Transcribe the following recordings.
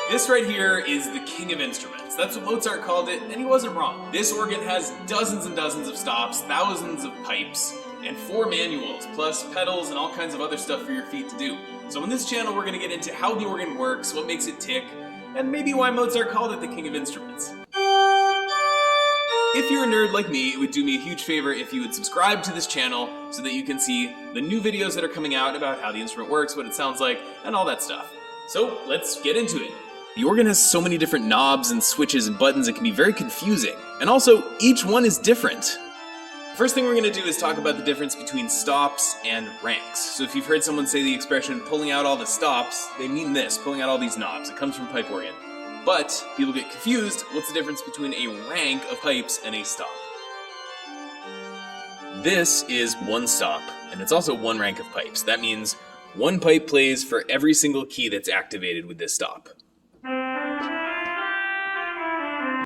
This right here is the king of instruments. That's what Mozart called it, and he wasn't wrong. This organ has dozens and dozens of stops, thousands of pipes, and 4 manuals, plus pedals and all kinds of other stuff for your feet to do. So in this channel, we're going to get into how the organ works, what makes it tick, and maybe why Mozart called it the king of instruments. If you're a nerd like me, it would do me a huge favor if you would subscribe to this channel so that you can see the new videos that are coming out about how the instrument works, what it sounds like, and all that stuff. So let's get into it. The organ has so many different knobs and switches and buttons it can be very confusing. And also, each one is different. First thing we're going to do is talk about the difference between stops and ranks. So if you've heard someone say the expression pulling out all the stops, they mean this, pulling out all these knobs. It comes from pipe organ. But people get confused, what's the difference between a rank of pipes and a stop? This is one stop, and it's also one rank of pipes. That means one pipe plays for every single key that's activated with this stop.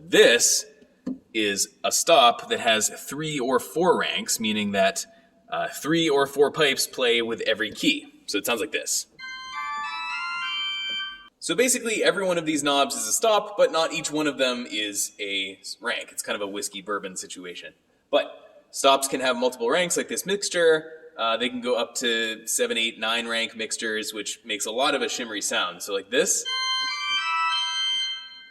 This is a stop that has 3 or 4 ranks, meaning that 3 or 4 pipes play with every key. So it sounds like this. So basically, every one of these knobs is a stop, but not each one of them is a rank. It's kind of a whiskey bourbon situation. But stops can have multiple ranks, like this mixture. They can go up to 7, 8, 9 rank mixtures, which makes a lot of a shimmery sound. So like this.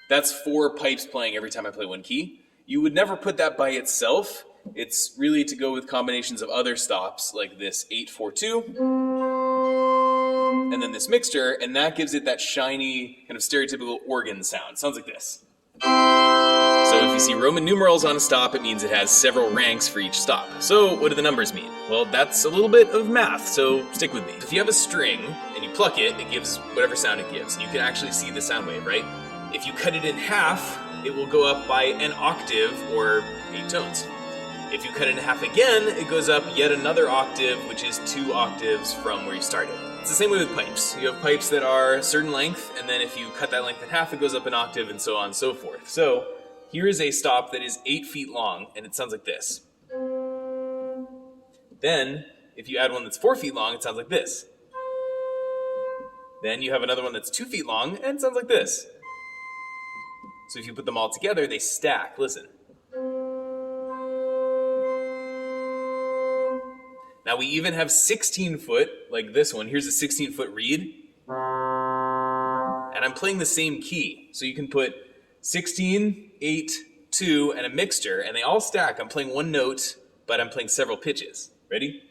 That's 4 pipes playing every time I play one key. You would never put that by itself. It's really to go with combinations of other stops, like this 8-4-2, and then this mixture, and that gives it that shiny, kind of stereotypical organ sound. Sounds like this. So if you see Roman numerals on a stop, it means it has several ranks for each stop. So what do the numbers mean? Well, that's a little bit of math, so stick with me. If you have a string, and you pluck it, it gives whatever sound it gives. And you can actually see the sound wave, right? If you cut it in half, it will go up by an octave, or 8 tones. If you cut it in half again, it goes up yet another octave, which is 2 octaves from where you started. It's the same way with pipes. You have pipes that are a certain length, and then if you cut that length in half, it goes up an octave, and so on and so forth. So here is a stop that is 8 feet long, and it sounds like this. Then, if you add one that's 4 feet long, it sounds like this. Then you have another one that's 2 feet long, and it sounds like this. So if you put them all together, they stack. Listen. Now we even have 16-foot, like this one. Here's a 16-foot reed. And I'm playing the same key. So you can put 16, 8, 2, and a mixture, and they all stack. I'm playing one note, but I'm playing several pitches. Ready?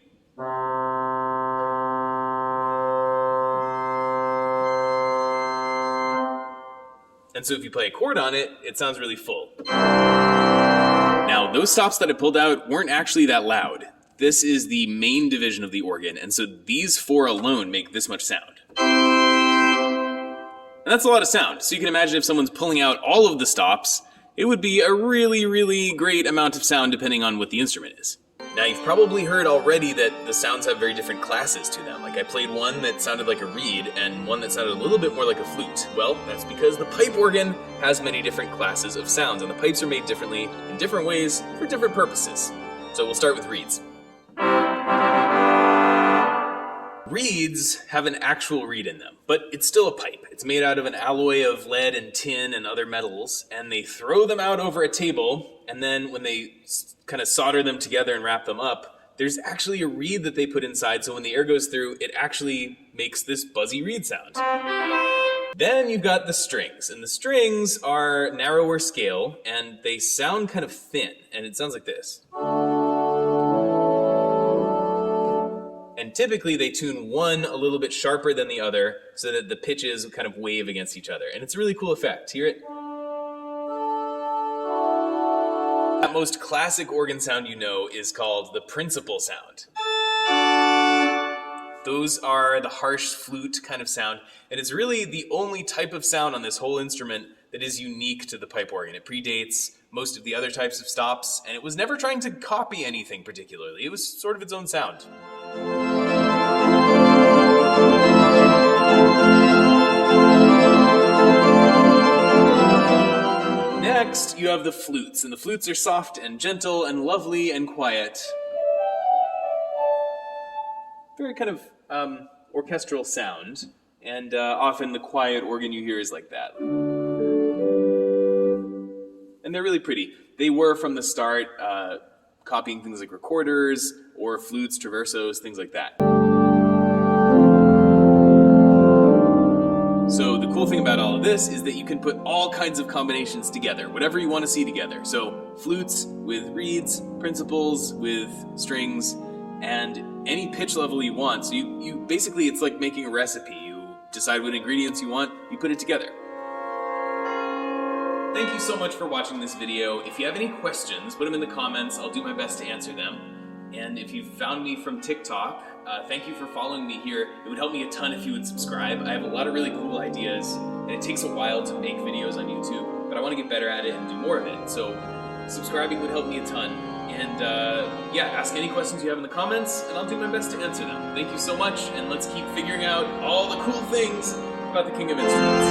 And so if you play a chord on it, it sounds really full. Now, those stops that I pulled out weren't actually that loud. This is the main division of the organ, and so these 4 alone make this much sound. And that's a lot of sound. So you can imagine if someone's pulling out all of the stops, it would be a really, really great amount of sound depending on what the instrument is. Now, you've probably heard already that the sounds have very different classes to them. Like I played one that sounded like a reed and one that sounded a little bit more like a flute. Well, that's because the pipe organ has many different classes of sounds, and the pipes are made differently in different ways for different purposes. So we'll start with reeds. Reeds have an actual reed in them, but it's still a pipe. It's made out of an alloy of lead and tin and other metals, and they throw them out over a table, and then when they kind of solder them together and wrap them up, there's actually a reed that they put inside, so when the air goes through, it actually makes this buzzy reed sound. Then you've got the strings, and the strings are narrower scale, and they sound kind of thin, and it sounds like this. And typically they tune one a little bit sharper than the other so that the pitches kind of wave against each other. And it's a really cool effect. Hear it? That most classic organ sound you know is called the principal sound. Those are the harsh flute kind of sound. And it's really the only type of sound on this whole instrument that is unique to the pipe organ. It predates most of the other types of stops, and it was never trying to copy anything particularly. It was sort of its own sound. Next, you have the flutes, and the flutes are soft and gentle and lovely and quiet. Very kind of orchestral sound. And often the quiet organ you hear is like that. And they're really pretty. They were from the start copying things like recorders or flutes, traversos, things like that. So the cool thing about all of this is that you can put all kinds of combinations together, whatever you want to see together. So flutes with reeds, principals with strings, and any pitch level you want. So you basically, it's like making a recipe. You decide what ingredients you want, you put it together. Thank you so much for watching this video. If you have any questions, put them in the comments. I'll do my best to answer them. And if you found me from TikTok, thank you for following me here. It would help me a ton if you would subscribe. I have a lot of really cool ideas, and it takes a while to make videos on YouTube, but I want to get better at it and do more of it. So subscribing would help me a ton. And yeah, ask any questions you have in the comments, and I'll do my best to answer them. Thank you so much, and let's keep figuring out all the cool things about the King of Instruments.